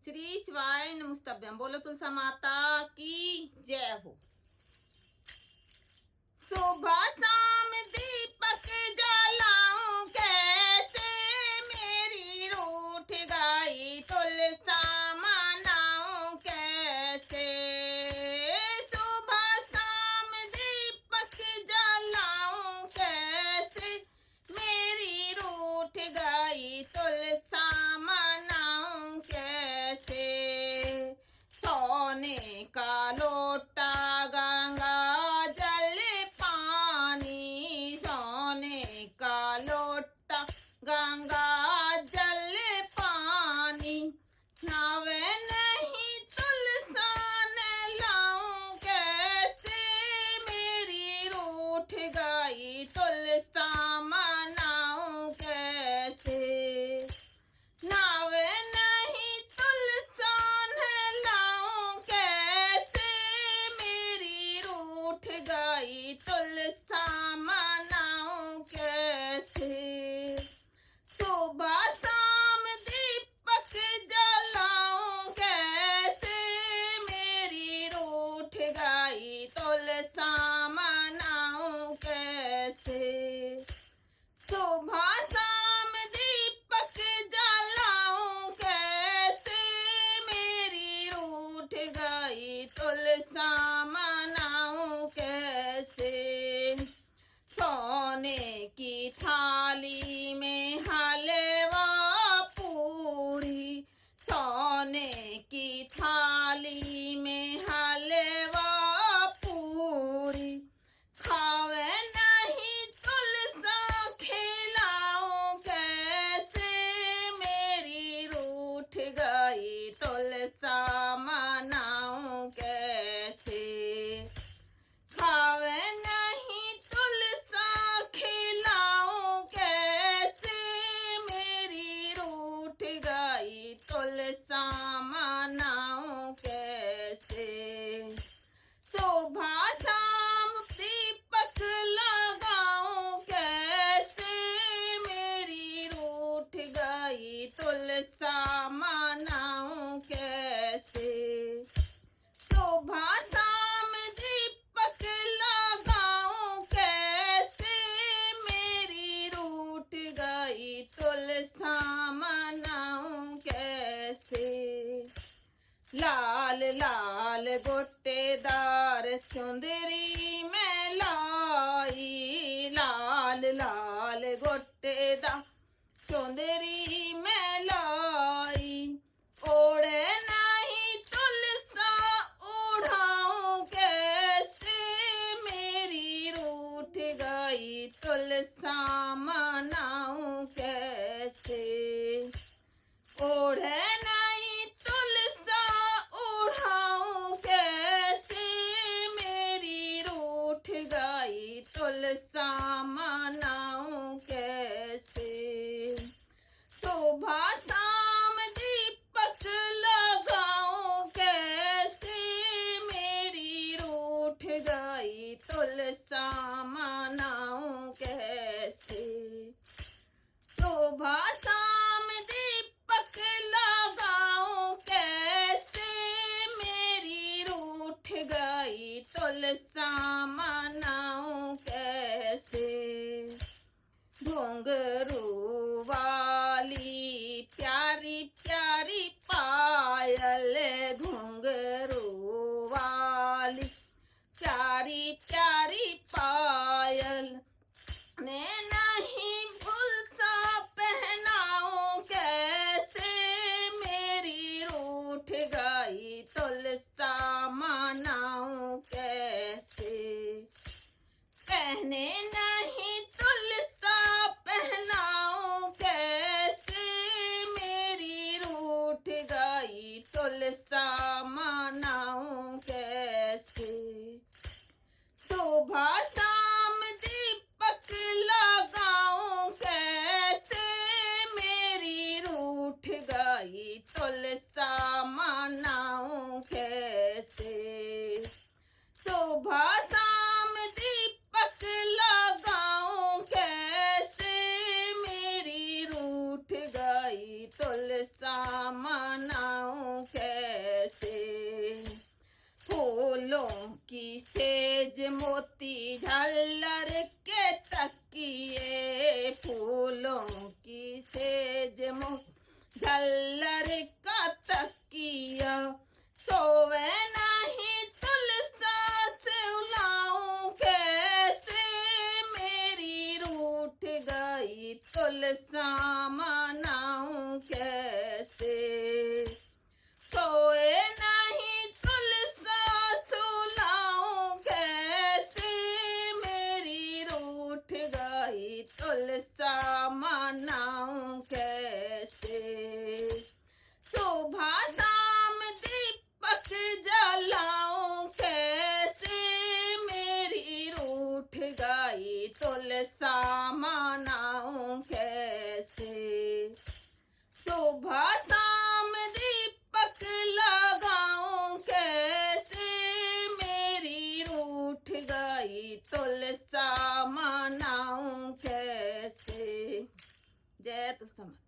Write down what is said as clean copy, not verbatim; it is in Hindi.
श्री शिवाय नमस्तभ्यम। बोलो तुलसा माता की जय हो। सुबह शाम दीपक जलाऊं कैसे, मेरी रूठ गई तुलसा मनाऊं कैसे। सुबह शाम दीपक जलाऊं कैसे, मेरी रूठ गई तुलसा मनाऊं कैसे। सोने का लोटा गंगा जल पानी, सोने का लोटा गंगा जल पानी, नावे नहीं तुलसा ने लाऊं कैसे, मेरी रूठ गई तुलसा मनाऊं कैसे। नावे नहीं तुलसा ने लाऊं कैसे, मेरी रूठ गई तुलसा मनाऊं कैसे। सुबह शाम दीपक जलाऊं कैसे, मेरी रूठ गई तुलसा मनाऊं कैसे। सुबह शाम दीपक जलाऊं कैसे, मेरी रूठ गई तुलसा मनाऊं कैसे। सोने की थाली में हलवा पूरी, सोने की थाली में हलवा पूरी, खावे नहीं तुलसा खिलाऊं कैसे, मेरी रूठ गई तुलसा मनाऊं कैसे। खावे नहीं तुलसा खिलाऊं कैसे, मेरी रूठ गई तुलसा मनाऊं कैसे। सुबह शाम दीपक लगाऊं कैसे, मेरी रूठ गई तुलसा मनाऊं कैसे। सुबह शाम दीपक लगाऊं कैसे, मेरी रूठ गई तुलसा मनाऊं कैसे। लाल लाल गोटेदार चुंदरी में लाई, लाल लाल गोटेदार चुंदरी में लाई, ओढ़े नहीं तुलसा ओढ़ाऊं कैसे, मेरी रूठ गई तुलसा मनाऊं कैसे। ओढ़े नहीं तुलसा ओढ़ाऊं कैसे, मेरी रूठ गई तुलसा मनाऊं कैसे। सुबह शाम दीपक लगाऊं कैसे, मेरी रूठ गई तुलसा मनाऊं कैसे। सुबह शाम दीपक लगाऊं कैसे, मेरी रूठ गई तुलसा मनाऊं कैसे। घुंघरू वाली प्यारी प्यारी पायल, घुंघरू वाली प्यारी प्यारी पायल, मैं नहीं भूलता पहनाऊं कैसे, मेरी रूठ गई तुलसा मनाऊं कैसे। पहने नहीं तुलसा पहनाऊं कैसे, मेरी रूठ गई तुलसा मनाऊं कैसे। सुबह शाम दीपक लगाऊं कैसे, मेरी रूठ गई तुलसा मनाऊं कैसे। सुबह शाम दीपक लगाऊं कैसे, मेरी रूठ गई तुलसा मनाऊं की सेज मोती झालर के तकिए, फूलों की सेज मोती झालर का तकिया, सोवे नहीं तुलसा से उलाऊं कैसे, मेरी रूठ गई तुलसा मनाऊं कैसे, सोए नहीं तुलसा सुलाऊं कैसे, मेरी रूठ गई तुलसा मनाऊं कैसे, सुबह शाम दीपक जलाऊं कैसे, मेरी रूठ गई तुलसा मनाऊं कैसे, सुबह शाम दीपक लगाऊं कैसे, मेरी रूठ गई तुलसा मनाऊं कैसे। जय तुलसा।